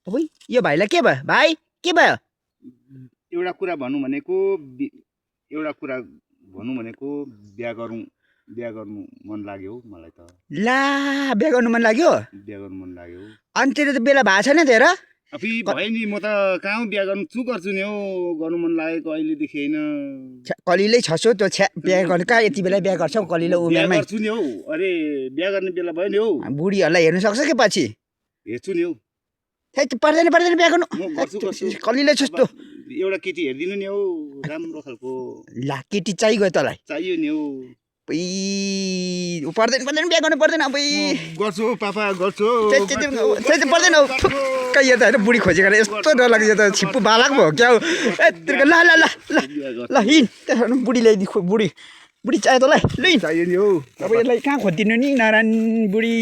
अबुई यो भाइलाई के भयो भाइ के भयो एउटा कुरा भनौँ भनेको बिहा गर्नु मन लाग्यो मलाई त ला बिहा गर्नु मन लाग्यो अनि तेरो त बेला भएको छैन तेरो अफि भयो नि म त कहाँ बिहा गर्छु नि हौ गर्नु मन लागेको अहिलेदेखि हैन कलिलै छसो त्यो बिहा गर्ने कहाँ यति बेला बिहा गर्छौ कलिलो उमेरमै गर्छु नि हौ अरे बिहा गर्ने बेला भयो नि हौ बुढीहरूलाई हेर्नु सक्छ के पछि हेर्छु नि हौ पर्दैन बिहा गर्नु कलिलै छस्तो एउटा केटी हेर्दिनु नि हौ राम्रो खालको ला केटी चाहियो तँलाई चाहियो नि हौ पर्दैन बिहा गर्नु पर्दैन अब गर्छु पापा गर्छु पर्दैन यो त होइन बुढी खोजेको यस्तो डर लाग्छ त छिप्पु बालक भयो क्या हो ल ल ल ल ल हिँड बुढी ल्याइदियो बुढी चाहियो तँलाई ल चाहियो नि हौ अब यसलाई कहाँ खोजिदिनु नि नारायण बुढी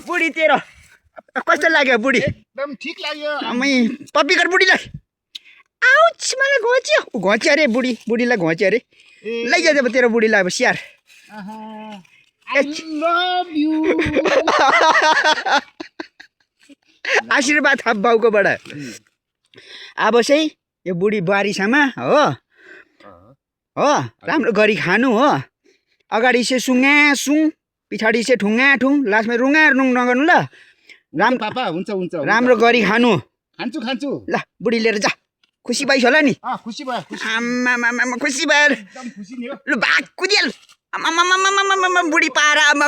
बुढी तेरो कस्तो लाग्यो बुढी एकदम ठिक लाग्यो आमै पप्पी बुढीलाई आउच मलाई घोच्यो अरे बुढीलाई घोच्यो अरे लैजा अब तेरो बुढीलाई अब स्याहार I love you. आशीर्वाद थाप बाउकोबाट अब चाहिँ यो बुढी बुहारीसँग हो राम्रो गरी खानु हो अगाडि चाहिँ सुङ पछाडि चाहिँ ठुङ लास्टमा रुङ नगर्नु ल पापा हुन्छ राम्रो गरी खानु खान्छु ल बुढी लिएर जा खुसी भइस होला नि खुसी भयो आमा खुसी भयो एकदम खुसी नि हो ल भाग कुदिहाल आमा बुढी पारा आमा